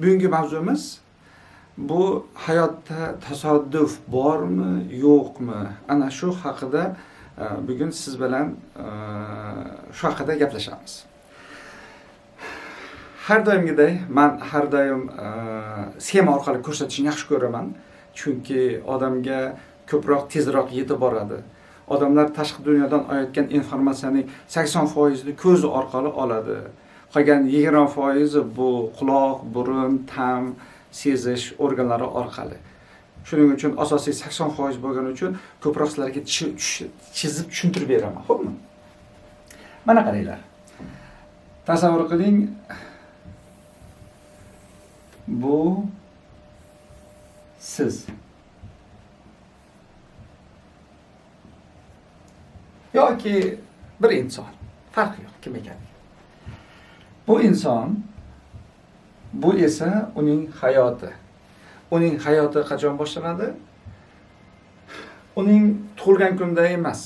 Bugungi mavzumiz bu hayotda tasodif bormi, yo'qmi? Ana shu haqida bugun siz bilan shu haqida gaplashamiz. Har doimgidek men har doim sxema orqali ko'rsatishni yaxshi ko'raman. Chunki odamga ko'proq tezroq yetib boradi. Odamlar tashqi dunyodan olayotgan informatsiyaning 80% ni ko'z orqali oladi. Qolgan 20% bu quloq, burun, ta'm, sezish organlari orqali. Shuning uchun asosiy 80% bo'lgani uchun ko'proq sizlarga chizib tushuntirib beraman, xo'pmi? Mana qaranglar. Tasavvur qiling, bu siz. Yoki bir inson. Farqi yo'q, kim ekan. Bu inson, bu esa uning hayoti. Uning hayoti qachon boshlanadi? Uning tug'ilgan kunida emas.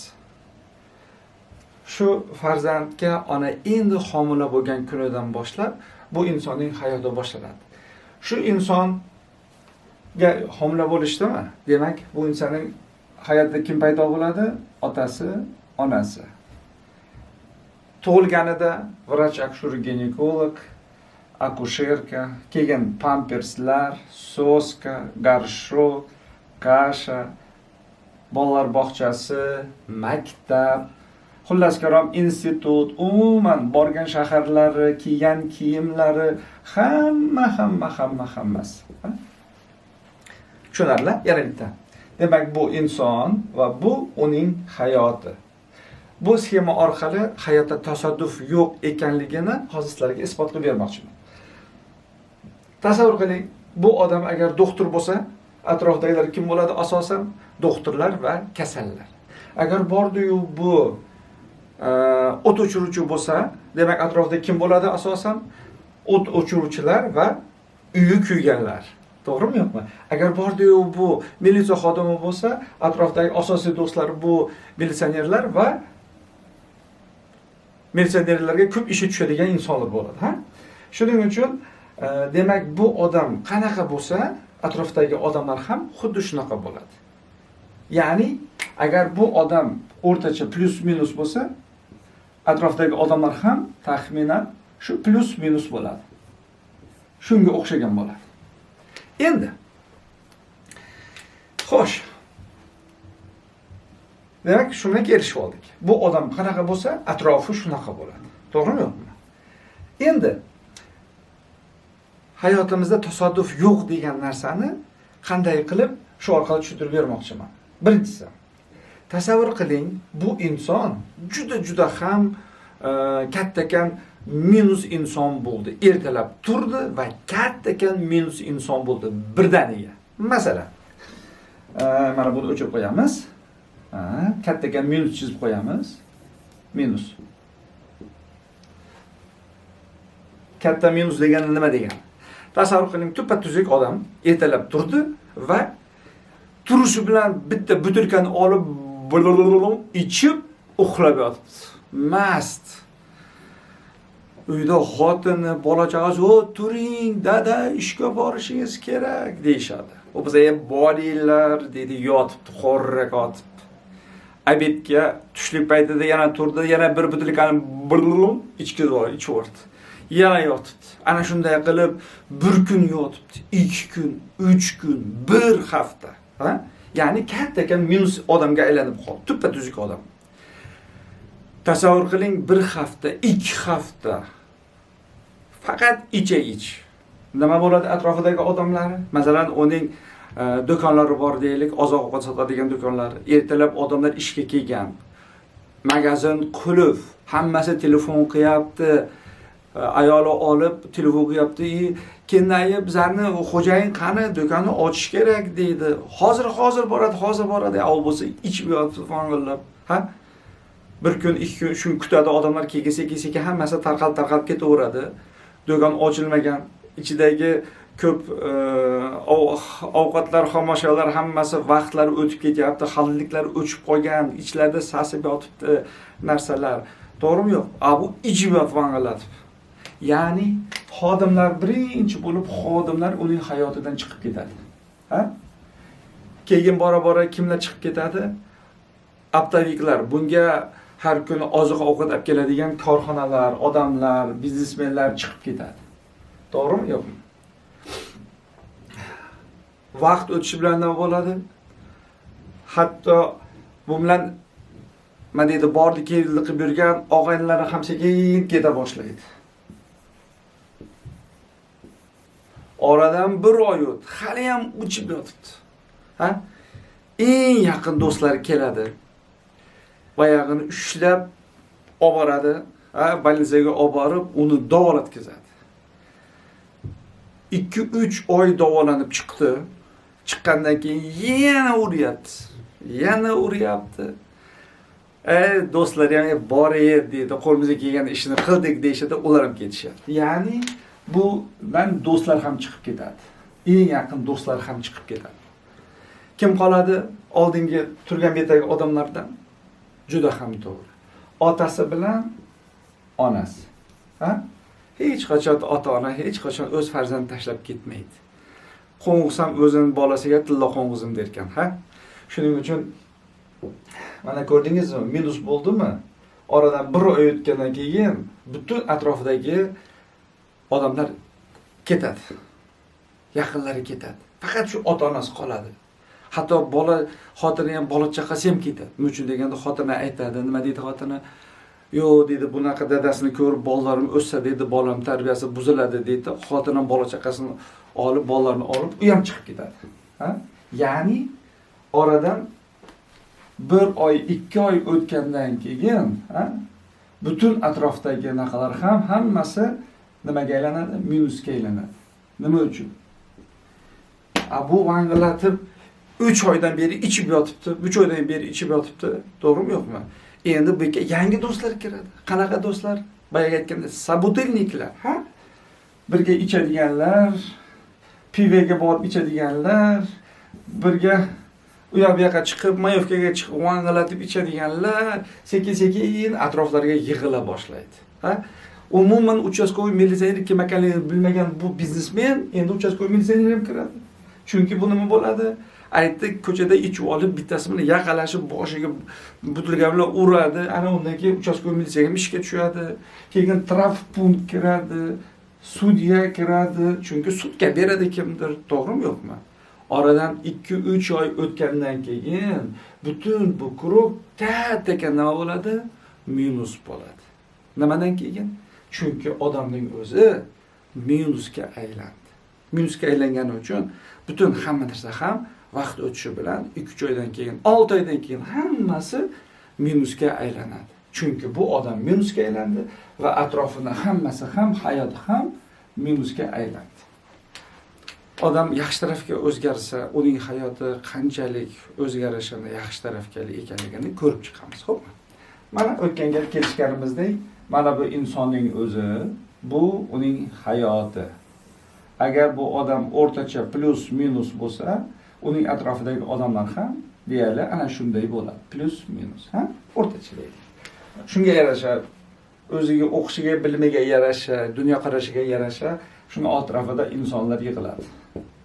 Shu farzandga ona endi homila bo'lgan kunidan boshlab bu insonning hayoti boshlanadi. Shu insonga homila bo'lishdimi? Demak, bu insonning hayotida kim paydo bo'ladi? Otasi, onasi. Tug'ilganida vrach, akshur, ginekolog, akusherka, keyin pamperslar, soska, garshok, kasha, bolalar bog'chasi, maktab, xullas kalom institut, umuman borgan shaharlari, kiygan kiyimlari, hammasi. Tushunarli? Yana bitta. Demak, bu inson va bu uning hayoti. Bu sxema orqali hayotda tasodif yo'q ekanligini hozir sizlarga isbotlab bermoqchiman. Tasavvur qiling, bu odam agar doktor bo'lsa, atrofdagilar kim bo'ladi asosan? Doktorlar va kasallar. Agar bordi-yu bu o't o'chiruvchi bo'lsa, demak atrofda kim bo'ladi asosan? O't o'chiruvchilar va uyi kuyganlar. To'g'rimi yo'qmi? Agar bordi-yu bu militsiya xodimi bo'lsa, atrofdagi asosiy do'stlar bu militsionerlar va militsionerlarga ko'p ishi tushadigan insonlar bo'ladi, ha? Shuning uchun demak bu odam qanaqa bo'lsa, atrofdagi odamlar ham xuddi shunaqa bo'ladi. Ya'ni agar bu odam o'rtacha plus minus bo'lsa, atrofdagi odamlar ham taxminan shu plus minus bo'ladi. Shunga o'xshagan bo'ladi. Endi xo'sh. Demak, shunga kelishib oldik. Bu odam qanaqa bo'lsa, atrofi shunaqa bo'ladi. To'g'rimi yo'qmi? Endi hayotimizda tasodif yo'q degan narsani qanday qilib shu orqali tushuntirib bermoqchiman. Birinchisi, tasavvur qiling, bu inson juda ham kattakan minus inson bo'ldi. Ertalab turdi va kattakan minus inson bo'ldi birdaniga. Masalan, mana buni o'chirib qo'yamiz. Kattakan minus chizib qo'yamiz. Minus. Katta minus degani nima degani? Tasavvur qiling, tuppa-tuzuk odam ertalab turdi va turishi bilan bitta butilkani olib ichib uxlab yotibdi. Mast. Uyda xotini, bola chaqasi, "O, turing, dada, ishga borishingiz kerak" deyshadi. U bizga "Boringlar" dedi, yotibdi, xorrak yotibdi. Abedga tushlik paytida yana turdi, yana bir butilkani ichib yana yotibdi. Ana shunday qilib bir kun yotibdi, 2 kun, 3 kun, bir hafta, ha? Ya'ni kattakan minus odamga aylanib qoldi, tuppa-tuzuk odam. Tasavvur qiling, bir hafta, 2 hafta faqat ich. Nima bo'ladi atrofidagi odamlar? Masalan, uning do'konlari bor deylik, oziq-ovqat sotadigan do'konlar. Ertalab odamlar ishga kelgan. Magazin qulf, hammasi telefon qilyapti. Ayoli olib telefon qilyapti, "Kennayi bizlarni xo'jayin qani, do'konni ochish kerak" deydi. Hozir boradi. Av bo'lsa ichib yotibdi fang'illab, ha? Bir kun, 2 kun shuni kutadi odamlar, kelsa hammasi tarqalib ketaveradi. Do'kon ochilmagan, ichidagi ko'p ovqatlar, xomashyolar hammasi vaqtlari o'tib ketyapti, xalliklar o'chib qolgan, ichlarida sasib yotibdi narsalar. To'g'rimi yo'q? Bu ichib yotib vang'illatib. Ya'ni xodimlar birinchi bo'lib xodimlar uning hayotidan chiqib ketadi. Ha? Keyin bora-bora kimlar chiqib ketadi? Optoviklar, bunga har kuni oziq-ovqat olib keladigan korxonalar, odamlar, biznesmenlar chiqib ketadi. To'g'rimi, yo'qmi? Vaqt o'tishi bilan nima bo'ladi? Hatto bu bilan nima deydi, bordi-keldi qilib yurgan og'aynilar ham sekin keta boshlaydi. Oradan bir oy o'tdi, hali ham uchib yotibdi. Ha? Eng yaqin do'stlari keladi. Bayog'ini ushlab olib boradi, больницаga olib borib, uni davolatkazadi. 2-3 oy davolanib chiqdi. Chiqqandan keyin yana uryapti. Do'stlari ham bor edi deydi, qo'limizga kelgan ishni qildik deyishadi, ular ham ketishyapti. Ya'ni bundan do'stlar ham chiqib ketadi. Eng yaqin do'stlar ham chiqib ketadi. Kim qoladi? Oldingi turgan betdagi odamlardan juda ham to'g'ri. Otasi bilan onasi. Ha? Hech qachon ota-ona hech qachon o'z farzandini tashlab ketmaydi. Qo'ng'iz ham o'zining bolasiga tilla qo'ng'izim derkan, ha? Shuning uchun mana ko'rdingizmi, minus bo'ldimi? Oradan bir oy o'tgandan keyin butun atrofdagi odamlar ketadi. Yaqinlari ketadi. Faqat shu ota-onasi qoladi. Hatto bola xotini ham, bola chaqasi ham ketadi. Nima uchun deganda xotina aytadi, nima deydi xotini? Yo'q deydi, bunaqa dadasini ko'rib bolalarim o'ssa deydi, bolam tarbiyasi buziladi deydi. Xotinim bola chaqasini olib, bolalarini olib, u ham chiqib ketadi. Ha? Ya'ni oradan 1 oy, 2 oy o'tgandan keyin, butun atrofdagi naqalar ham hammasi nimaga aylanadi? Minusga aylanadi. Nima uchun? Bu vang'illatib 3 oydan beri ichib yotibdi, 3 oydan beri ichib yotibdi. To'g'rimi, yo'qmi? Endi bu yerga yangi do'stlar kiradi. Qanaqa do'stlar? Boyaga aytganda sabutilniklar, ha? Birga ichadiganlar, pivoga borib ichadiganlar, birga u yoqqa chiqib, mayovkaga chiqib, vang'illatib ichadiganlar, sekin-sekin atroflarga yig'ila boshlaydi. Ha? Umuman uchastkovoy militsioner kim ekanligini bilmagan bu biznesmen endi uchastkovoy militsioner ham kiradi. Chunki bu nima bo'ladi? Aytdi, ko'chada ichib olib, bittasi bilan yaqalashib, boshiga butilga bilan uradi. Ana undan keyin uchastkovoy militsiyaga ishga tushadi. Keyin trafpunkt kiradi, sudya kiradi. Chunki sudga beradi kimdir, to'g'rimi, yo'qmi? Oradan 2-3 oy o'tgandan keyin butun bu guruh katta nima bo'ladi? Minus bo'ladi. Nimadan keyin? Chunki odamning o'zi minusga aylandi. Minusga aylangani uchun butun hamma narsa ham vaqt o'tishi bilan 2-3 oydan keyin, 6 oydan keyin hammasi minusga aylanadi. Chunki bu odam minusga aylandi va atrofini hammasi ham, hayoti ham minusga aylandi. Odam yaxshi tarafga o'zgarsa, uning hayoti qanchalik o'zgarishini, yaxshi tarafga ekanligini ko'rib chiqamiz, xo'pmi? Mana o'tgan gal kelishganimizdek, mana bu insonning o'zi, bu uning hayoti. Agar bu odam o'rtacha plus minus bo'lsa, uning atrofidagi odamlar ham deyarli ana shunday bo'ladi. Plus minus, ha? O'rtacha deydi. Shunga yarasha, o'ziga o'qishiga, bilimiga yarasha, dunyoqarashiga yarasha, shuni atrofida insonlar yig'iladi.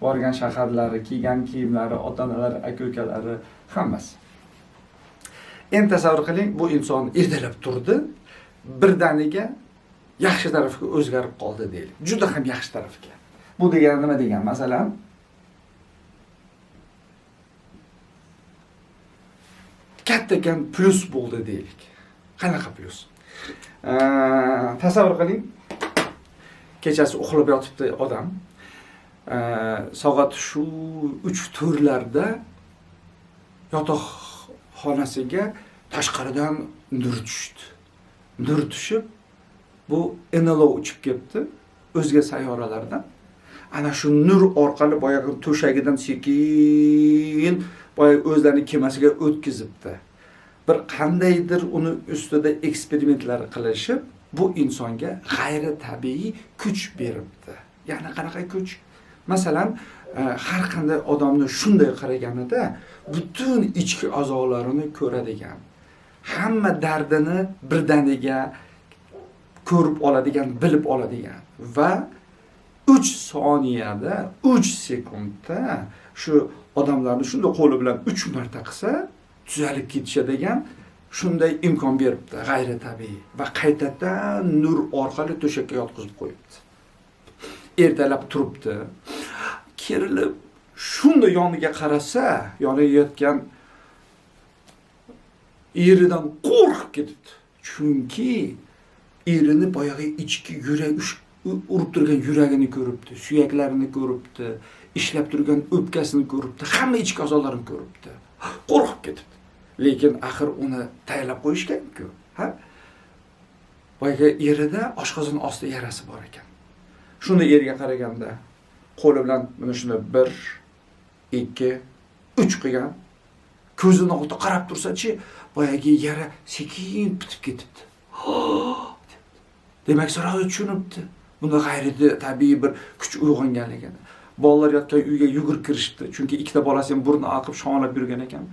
Borgan shaharlari, kiygan kiyimlari, ota-onalari, aka-ukalari, hammasi. Endi tasavvur qiling, bu inson ertalab turdi, birdaniga yaxshi tarafga o'zgarib qoldi deylik. Juda ham yaxshi tarafga. Bu degani nima degan? Masalan, kattakan plus bo'ldi deylik. Qanaqa plus? Tasavvur qiling, kechasi uxlab yotibdi odam. Soat shu 3-4larda yotoqxonasiga tashqaridan nur tushdi. Nur tushib, bu NLO uchib ketdi o'zga sayyoralardan. Ana shu nur orqali boyagi to'shagidan sekin o'zlarining kemasiga o'tkazibdi. Bir qandaydir uni ustida eksperimentlar qilishib, bu insonga g'ayri tabiiy kuch beribdi. Ya'ni qanaqa kuch? Masalan, har qanday odamni shunday qaraganida butun ichki a'zolarini ko'radigan, hamma dardini birdaniga ko'rib oladigan, bilib oladigan va 3 soniyada, 3 sekundda shu odamlarni shunday qo'li bilan 3 marta qilsa, tuzalib ketishadigan shunday imkon beribdi, g'ayritabiiy. Va qaytadan nur orqali to'shakka yotqizib qo'yibdi. Ertalab turibdi. Kerilib shunday yoniga qarasa, yoniga yotgan eridan qo'rqib ketibdi. Chunki erini boyagi ichki yurak urib turgan yuragini ko'ribdi, suyaklarini ko'ribdi, ishlab turgan o'pkasini ko'ribdi, hamma ichki a'zolarini ko'ribdi. Qo'rqib ketibdi. Lekin axir uni tayyorlab qo'yishgan-ku, ha? Boyagi erida oshqozon osti yarasi bor ekan. Shunda eriga qaraganda qo'li bilan mana shuni 1, 2, 3 qilgan. Ko'zini oldi qarab tursa-chi, boyagi yara sekin bitib ketibdi. Demak, so'rog'i tushunibdi. Bunda g'ayriti tabiiy bir kuch uyg'onganligini. Bolalar yotgan uyga yugurib kirishdi, chunki ikkita bolasi ham burni oqib shong'illab yurgan ekan.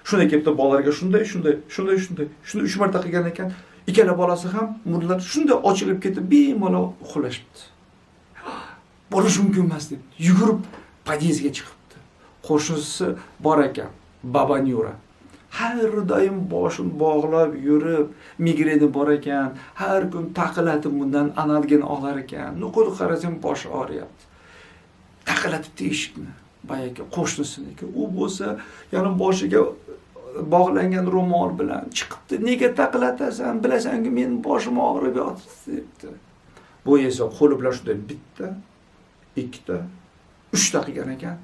Shunday kelibdi bolalarga shunday 3 marta qilgan ekan. Ikkala bolasi ham murlar shunday ochilib ketib, bemalol uxlashibdi. Bo'lish mumkin emas deb yugurib podyezdga chiqibdi. Qo'shnisi bor ekan, baba Nyura. Har doim boshini bog'lab yurib, migreni bor ekan, har kun taqilatib bundan analgin olar ekan. Nuqul qarasam boshi og'riyapti. Taqilatibdi eshikni. Boyagi qo'shnisiniki. U bo'lsa, yana boshiga bog'langan ro'mol bilan chiqibdi. Nega taqilatasan? Bilasan-ku, mening boshim og'rib yotibdi debdi. Bu esa qo'li bilan shunday bitta, ikkita, 3 ta qilgan ekan.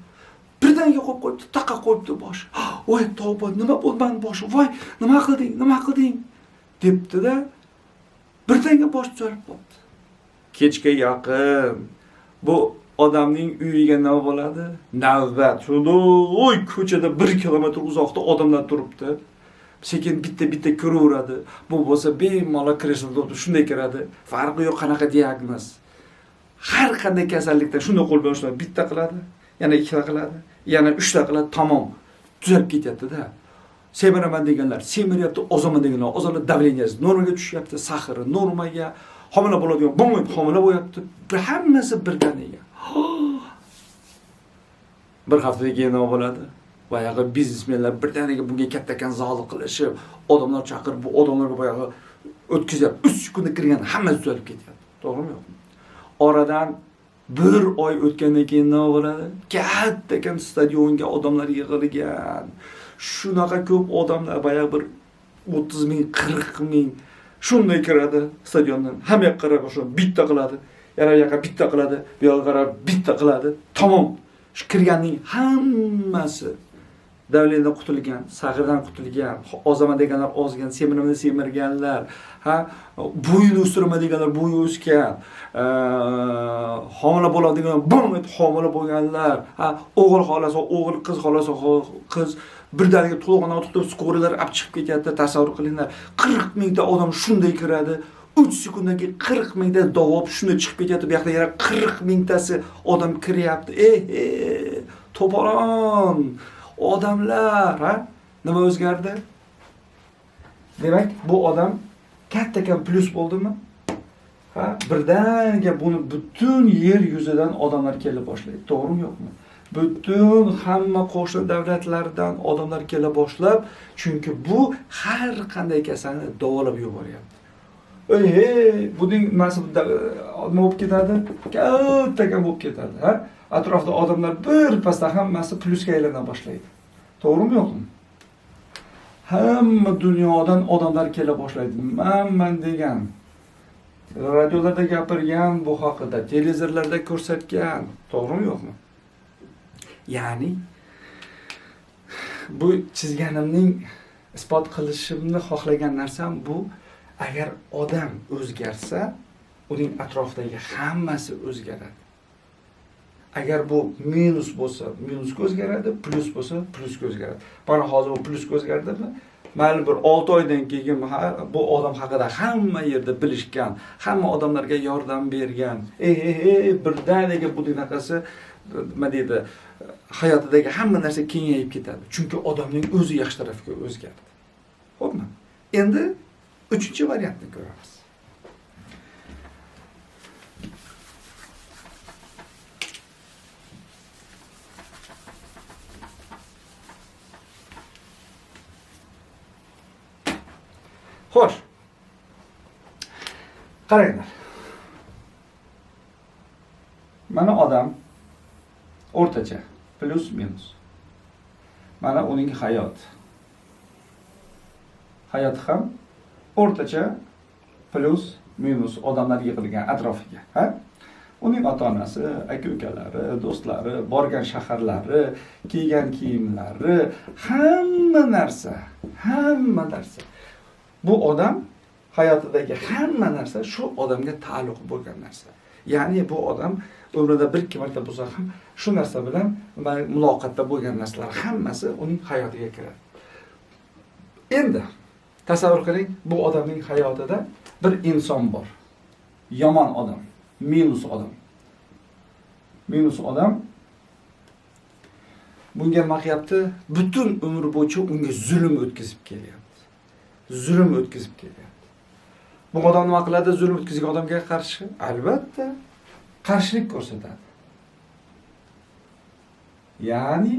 Birdaniga qo'yib qo'yibdi, taqa qo'yibdi bosh. Voy, tavba, nima bo'ldi meni boshim? Voy, nima qilding? Debdi-da, birdaniga bosh tuzalib qoldi. Kechga yaqin bu odamning uyiga nima bo'ladi? Navbat. Shunday ko'chada 1 kilometr uzoqda odamlar turibdi. Sekin bitta ko'raveradi. Bu bo'lsa bemalol kresloda shunday kiradi. Farqi yo'q qanaqa diagnoz. Har qanday kasallikda shunday qo'l bilan shunday bitta qiladi, yana 2 ta qiladi, yana 3 ta qiladi, tamom. Tuzalib ketyapti-da. Semiraman deganlar, semiryapti, ozaman deganlar, ozonlar davleniyasi normaga tushyapti, sahri normaga, homila bo'ladigan bo'lmaydi, homila bo'lyapti. Hammasi birdaniga. Bir haftadan keyin nima bo'ladi? Boyagi biznesmenlar birdaniga bunga katta konzalni qilishib, odamlar chaqirib, bu odamlarga boyagi o'tkazyapti. 3 kunda kirgan hammasi tuzalib ketyapti. To'g'rimi yo'qmi? Oradan 1 oy o'tgandan keyin nima bo'ladi? Katta stadionga odamlar yig'ilgan. Shunaqa ko'p odamlar, boyagi bir 30 ming, 40 ming shunday kiradi stadiondan. Hamma yoqqa qarab o'sha bitta qiladi. Yana yoqqa bitta qiladi, bu yoqqa qarab bitta qiladi. Tamom. Shu kirganning hammasi davlendan qutulgan, sag'irdan qutulgan, ozaman deganlar ozgan, semirma semirganlar, bo'yini o'stirma deganlar bo'yi o'sgan, homila bo'ladi deganlar bo'lmaydi homila bo'lganlar, o'g'il xolasi o'g'il, qiz xolasi qiz, birdaniga to'lg'anoq tutib skoriyalar olib chiqib ketyapti. Tasavvur qilinglar, 40 mingta odam shunday kiradi. 3 sekunddan keyin 40 mingta davob shunday chiqib ketyapti. Bu yoqda yana 40 mingtasi odam kiryapti. To'polon odamlar, nima o'zgardi? Demak, bu odam katta plus bo'ldimi? Birdaniga buni butun yer yuzidan odamlar kela boshlaydi. To'g'rimi yo'qmi? Butun hamma qo'shni davlatlardan odamlar kela boshlab, chunki bu har qanday kasalni davolab yuboryapti. Buning nimasi nima bo'lib ketadi? Katta bo'lib ketadi, Atrofda odamlar bir pasda hammasi plusga aylana boshlaydi. To'g'rimi yo'qmi? Hamma dunyodan odamlar kela boshlaydi. Men degan, radiolarda gapirgan bu haqida, televizorlarda ko'rsatgan, to'g'rimi yo'qmi? Ya'ni bu chizganimning isbot qilishimni xohlagan narsam bu, agar odam o'zgarsa, uning atrofidagi hammasi o'zgaradi. Agar bu minus bo'lsa, minusga o'zgaradi, plus bo'lsa, plusga o'zgaradi. Mana hozir bu plusga o'zgardimi? Ma'lum bir 6 oydan keyin bu odam haqida hamma yerda bilishgan, hamma odamlarga yordam bergan. Birdaniga bu bunaqasi nima deydi, hayotidagi hamma narsa kengayib ketadi. Chunki odamning o'zi yaxshi tarafga o'zgardi. Xo'pmi? Endi 3-variantni ko'ramiz. Qaranglar. Mana odam o'rtacha, plus minus. Mana uning hayoti. Hayoti ham o'rtacha plus minus odamlar yig'ilgan atrofiga, ha? Uning ota-onasi, aka-ukalari, do'stlari, borgan shaharlari, kiygan kiyimlari, hamma narsa. Bu odam hayotidagi hamma narsa shu odamga taalluq bo'lgan narsa. Ya'ni bu odam umrida bir ikki marta bo'lsa ham shu narsa bilan muloqotda bo'lgan narsalar hammasi uning hayotiga kiradi. Endi tasavvur qiling, bu odamning hayotida bir inson bor. Yomon odam, minus odam. Minus odam bunga nima qilyapti? Butun umr bo'yicha unga zulm o'tkazib kelyapti. Bu odam nima qiladi? Zulm o'tkazgan odamga qarshi albatta qarshilik ko'rsatadi. Ya'ni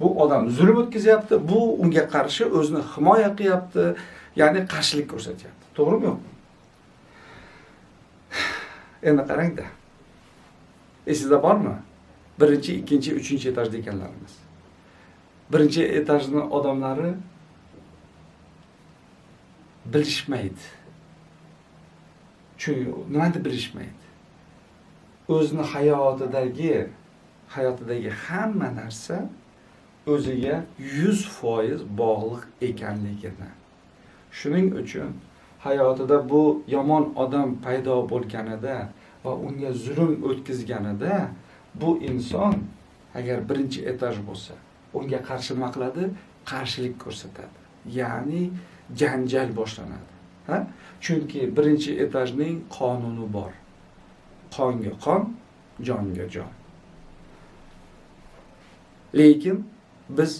bu odam zulm o'tkazyapti, bu unga qarshi o'zini himoya qilyapti, ya'ni qarshilik ko'rsatyapti. To'g'rimi yo'qmi? Endi qarang-da. Esingizda bormi? 1-chi, 2-chi, 3-chi etaj deganlarimiz. 1-chi etajning odamlari bilishmaydi. Chunki nimani bilishmaydi? O'zining hayotidagi hamma narsa o'ziga 100% bog'liq ekanligini. Shuning uchun hayotida bu yomon odam paydo bo'lganida va unga zulm o'tkazganida bu inson agar 1-chi etaj bo'lsa, unga qarshi nima qiladi? Qarshilik ko'rsatadi. Ya'ni janjal boshlanadi. Ha? Chunki 1-chi etajning qonuni bor. Qonga qon, jonga jon. Lekin biz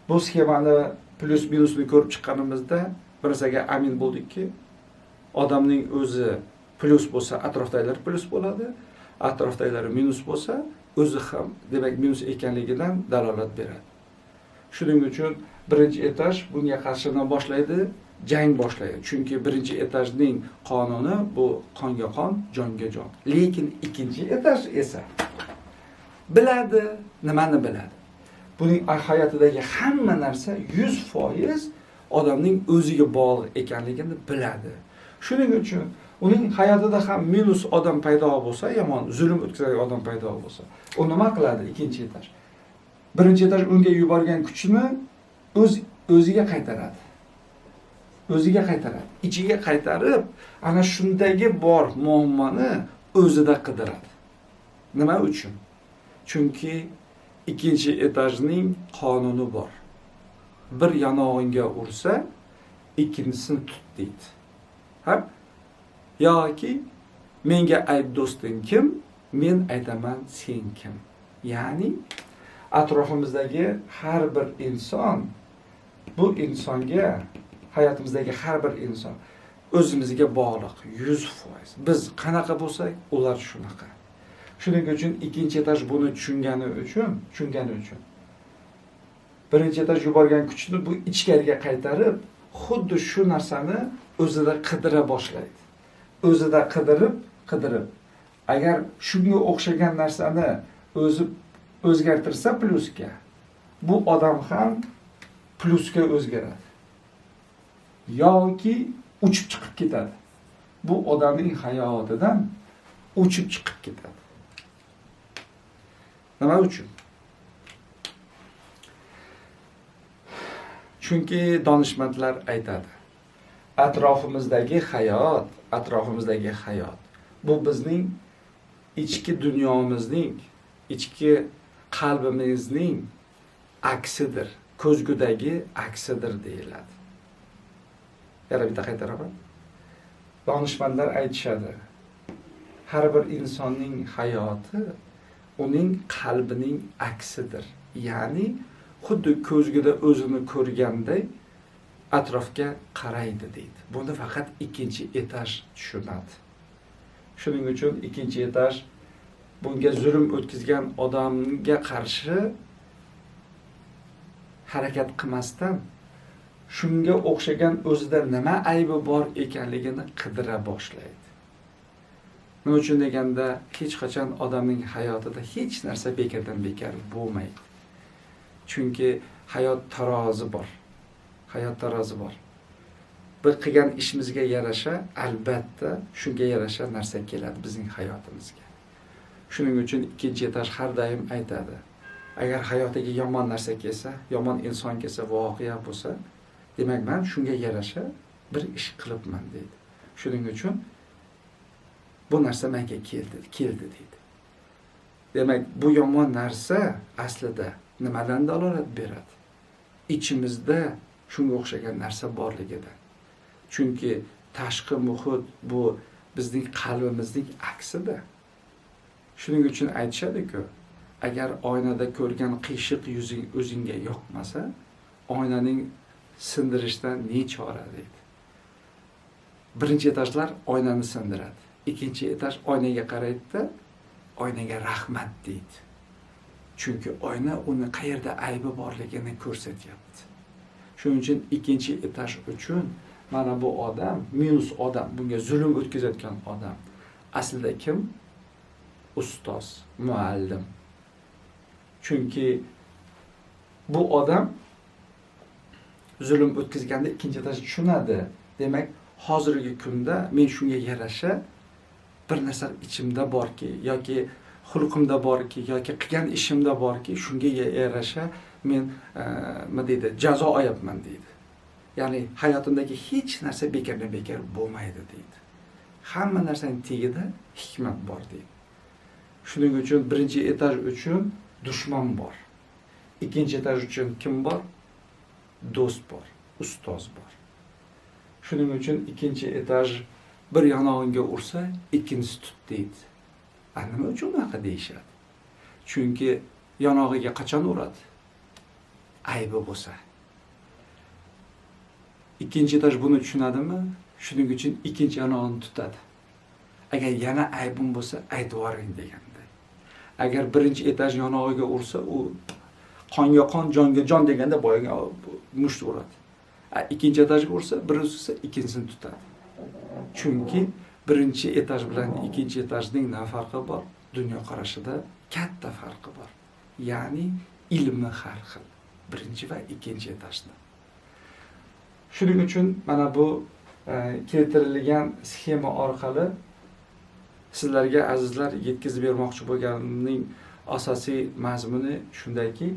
bu sxemani plus minusni ko'rib chiqqanimizda bir narsaga amin bo'ldikki, odamning o'zi plus bo'lsa, atrofdagilar plus bo'ladi, atrofdagilar minus bo'lsa, o'zi ham demak minus ekanligidan dalolat beradi. Shuning uchun 1-chi etaj bunga qarshi boshlaydi, jang boshlaydi. Chunki 1-chi etajning qonuni bu qonga qon, jonga jon. Lekin 2-chi etaj esa biladi, nimani biladi? Buning hayotidagi hamma narsa 100% odamning o'ziga bog'liq ekanligini biladi. Shuning uchun uning hayotida ham minus odam paydo bo'lsa, yomon zulm o'tkazadigan odam paydo bo'lsa, u nima qiladi? 2-chi etaj. 1-chi etaj unga yuborgan kuchini o'ziga qaytaradi. Ichiga qaytarib, ana shundagi bor muammoni o'zida qidiradi. Nima uchun? Chunki 2-chi etajning qonuni bor. Bir yanog'ingga ursa, ikkinchisini tut deydi. Ha? Yoki menga ayt do'sting kim, men aytaman sen kim. Ya'ni atrofimizdagi har bir inson bu insonga, hayotimizdagi har bir inson o'zimizga bog'liq 100%. Biz qanaqa bo'lsak, ular shunaqa. Shuning uchun 2-chi etaj buni tushungani uchun 1-chi etaj yuborgan kuchni bu ichkariga qaytarib, xuddi shu narsani o'zida qidira boshlaydi. O'zida qidirib, agar shunga o'xshagan narsani o'zi o'zgartirsa plusga, bu odam ham plusga o'zgaradi. Yoki uchib chiqib ketadi. Bu odamning hayotidan uchib chiqib ketadi. Nima uchun? Chunki donishmandlar aytadi. Atrofimizdagi hayot bu bizning ichki dunyomizning, ichki qalbimizning aksidir, ko'zgudagi aksidir deyiladi. Yana bitta qaytaraman. Donishmandlar aytishadi. Har bir insonning hayoti uning qalbining aksidir. Ya'ni xuddi ko'zguda o'zini ko'rganday atrofga qaraydi deydi. Buni faqat 2-chi etaj tushunadi. Shuning uchun 2-chi etaj bunga zulm o'tkazgan odamga qarshi harakat qilmasdan shunga o'xshagan o'zida nima aybi bor ekanligini qidira boshlaydi. Nima uchun deganda, hech qachon odamning hayotida hech narsa bekordan bekor bo'lmaydi. Chunki hayot tarozi bor. Hayot tarozi bor. Bir qilgan ishimizga yarasha, albatta shunga yarasha narsa keladi bizning hayotimizga. Shuning uchun ikkinchi etaj har doim aytadi. Agar hayotiga yomon narsa kelsa, yomon inson kelsa, voqea bo'lsa, demak men shunga yarasha bir ish qilibman deydi. Shuning uchun bu narsa menga keldi deydi. Demak, bu yomon narsa aslida nimadan dalolat beradi? İçimizda shunga o'xshagan narsa borligidan. Chunki tashqi muhit bu bizning qalbimizning aksida. Shuning uchun aytishadi-ku, agar oynada ko'rgan qiyshiq yuzing o'zingga yoqmasa, oynaning sindirishdan ne chora deydi. Birinchi etajlar oynani sindiradi. Ikkinchi etaj oynaga qaraydi, oynaga rahmat deydi. Chunki oyna uni qayerda aybi borligini ko'rsatyapti. Shuning uchun ikkinchi etaj uchun mana bu odam, minus odam, bunga zulm o'tkazayotgan odam aslida kim? Ustoz, muallim. Chunki bu odam zulm o'tkazganda ikkinchi etaj tushunadi. Demak, hozirgi kunda men shunga yarasha bir narsa ichimda borki, yoki xulqimda borki, yoki qilgan ishimda borki, shunga yarasha men nima deydi, jazo olyapman deydi. Ya'ni hayotimdagi hech narsa bekordan bekor bo'lmaydi deydi. Hamma narsaning tagida hikmat bor deydi. Shuning uchun birinchi etaj uchun dushman bor. Ikkinchi etaj uchun kim bor? Do'st bor, ustoz bor. Shuning uchun ikkinchi etaj bir yonog'ingga ursa, ikkinchisi tut deydi. Nima uchun unaqa deyishadi? Chunki yonog'iga qachon uradi? Aybi bo'lsa. Ikkinchi etaj buni tushunadimi? Shuning uchun ikkinchi yonog'ini tutadi. Agar yana aybim bo'lsa, aytib yuboring deganday. Agar birinchi etaj yonog'iga ursa, u qonga qon, jonga jon deganda boyaga musht uradi. Ikkinchi etajga ursa, birinchisi ikkinchisini tutadi. Chunki birinchi etaj bilan ikkinchi etajning nima farqi bor? Dunyo qarashida katta farqi bor. Ya'ni ilmi har xil. Birinchi va ikkinchi etajda. Shuning uchun mana bu keltirilgan sxema orqali sizlarga azizlar yetkazib bermoqchi bo'lganimning asosiy mazmuni shundayki,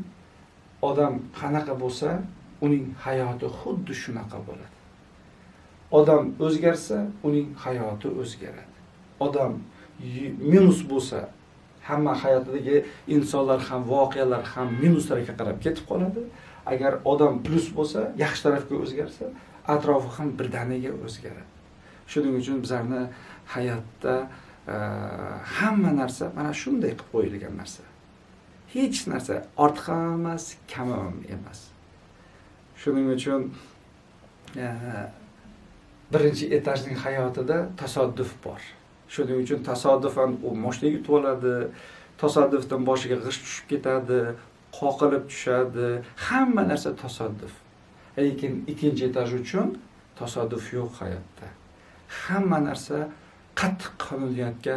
odam qanaqa bo'lsa, uning hayoti xuddi shunaqa bo'ladi. Odam o'zgarsa, uning hayoti o'zgaradi. Odam minus bo'lsa, hamma hayotidagi insonlar ham, voqealar ham minus tarafga qarab ketib qoladi. Agar odam plus bo'lsa, yaxshi tarafga o'zgarsa, atrofi ham birdaniga o'zgaradi. Shuning uchun bizlarni hayotda hamma narsa mana shunday qilib qo'yilgan narsa. Hech narsa ortiq ham emas, kam ham emas. Shuning uchun birinchi etajning hayotida tasodif bor. Shuning uchun tasodifan u moshinaga yutib oladi, tasodifdan boshiga g'isht tushib ketadi, qoqilib tushadi. Hamma narsa tasodif. Lekin ikkinchi etaj uchun tasodif yo'q hayotda. Hamma narsa qattiq qonuniyatga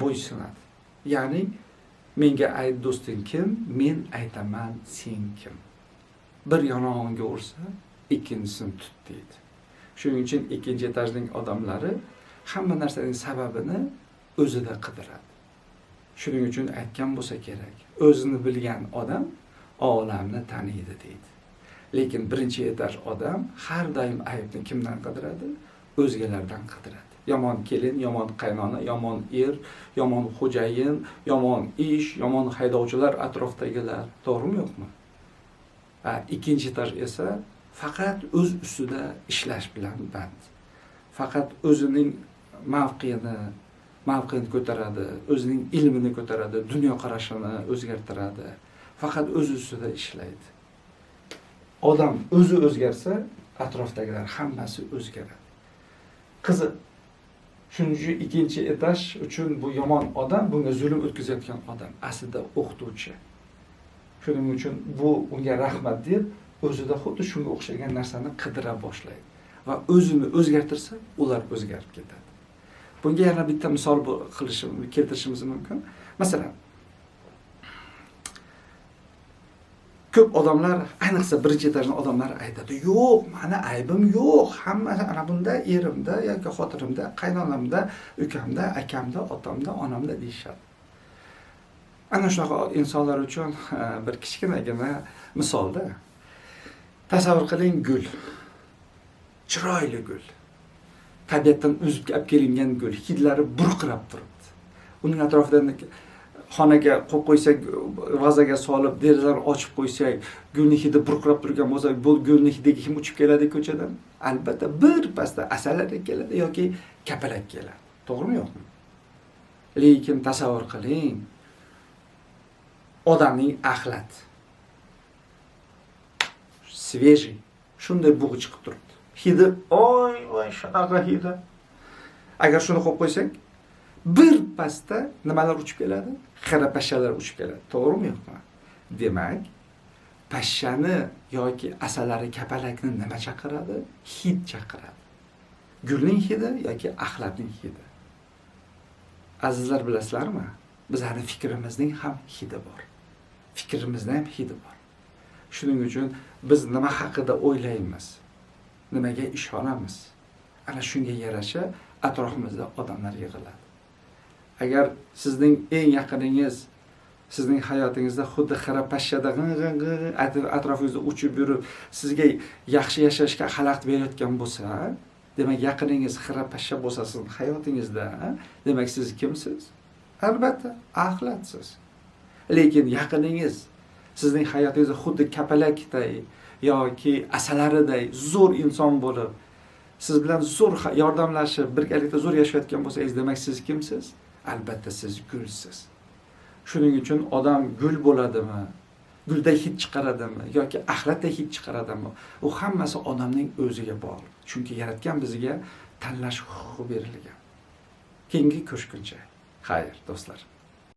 bo'ysunadi. Ya'ni menga ayt do'sting kim, men aytaman sen kim. Bir yonog'ingga ursa, ikkinchisini tut deydi. Shuning uchun ikkinchi etajning odamlari hamma narsaning sababini o'zida qidiradi. Shuning uchun aytgan bo'lsa kerak, o'zini bilgan odam olamni taniydi deydi. Lekin birinchi etaj odam har doim aybni kimdan qidiradi? O'zgalardan qidiradi. Yomon kelin, yomon qaynona, yomon er, yomon xo'jayin, yomon ish, yomon haydovchilar atrofdagilar. To'g'rimi, yo'qmi? Ikkinchi etaj esa faqat o'z ustida ishlash bilan band. Faqat o'zining mavqini ko'taradi, o'zining ilmini ko'taradi, dunyo qarashini o'zgartiradi. Faqat o'z ustida ishlaydi. Odam o'zi o'zgarsa, atrofdagilar hammasi o'zgaradi. Qiziq. Shuning uchun ikkinchi etaj uchun bu yomon odam, bunga zulm o'tkazayotgan odam aslida o'qituvchi. Shuning uchun bu unga rahmat deb o'zida xuddi shunga o'xshagan narsani qidira boshlaydi va o'zini o'zgartirsa, ular o'zgarib ketadi. Bunga yana bitta misol keltirishimiz mumkin. Masalan, ko'p odamlar, ayniqsa birinchi etajning odamlari aytadi, "Yo'q, meni aybim yo'q. Hammasi ana bunda erimda yoki xotinimda, qaynonamda, ukamda, akamda, otamda, onamda" deyishadi. Ana shunaqa insonlar uchun bir kichkinagina misolda tasavvur qiling, gul. Chiroyli gul. Tabiatdan o'zib olib kelingan gul, hidlari burqirab turibdi. Uning atrofidan xonaga qo'yib qo'ysak, vazaga solib, derazani ochib qo'ysak, gulning hidi burqirab turgan bo'lsa, bu gulning hidiga kim uchib keladi ko'chadan? Albatta bir pasda asallar keladi yoki kapalak keladi. To'g'rimi, yo'qmi? Lekin tasavvur qiling, odamning axlat svejiy, shunday bug'i chiqib turibdi. Hidi, voy, shunaqa hidi. Agar shuni qo'yib qo'ysak, bir pasda nimalar uchib keladi? Xira pashshalar uchib keladi. To'g'rimi, yo'qmi? Demak, pashshani yoki asalari kapalakni nima chaqiradi? Hid chaqiradi. Gulning hidi yoki axlatning hidi. Azizlar, bilasizlarmi? Bizning fikrimizning ham hidi bor. Fikrimizda ham hidi bor. Shuning uchun biz nima haqida o'ylaymiz? Nimaga ishonamiz? Ana shunga yarasha atrofimizda odamlar yig'iladi. Agar sizning eng yaqiningiz sizning hayotingizda xuddi xira pashshada atrofingizda uchib yurib, sizga yaxshi yashashga xalaqit berayotgan bo'lsa, demak yaqiningiz xira pashsha bo'lsa sizning hayotingizda, demak siz kimsiz? Albatta, axlatsiz. Lekin yaqiningiz sizning hayotingizda xuddi kapalakday yoki asalariday zo'r inson bo'lib, siz bilan zo'r yordamlashib, birgalikda zo'r yashayotgan bo'lsangiz, demak siz kimsiz? Albatta siz gulsiz. Shuning uchun odam gul bo'ladimi, gulday hid chiqaradimi yoki axlatday hid chiqaradimi, u hammasi odamning o'ziga bog'liq. Chunki yaratgan bizga tanlash huquqi berilgan. Keyingi ko'rishguncha. Xayr, do'stlar.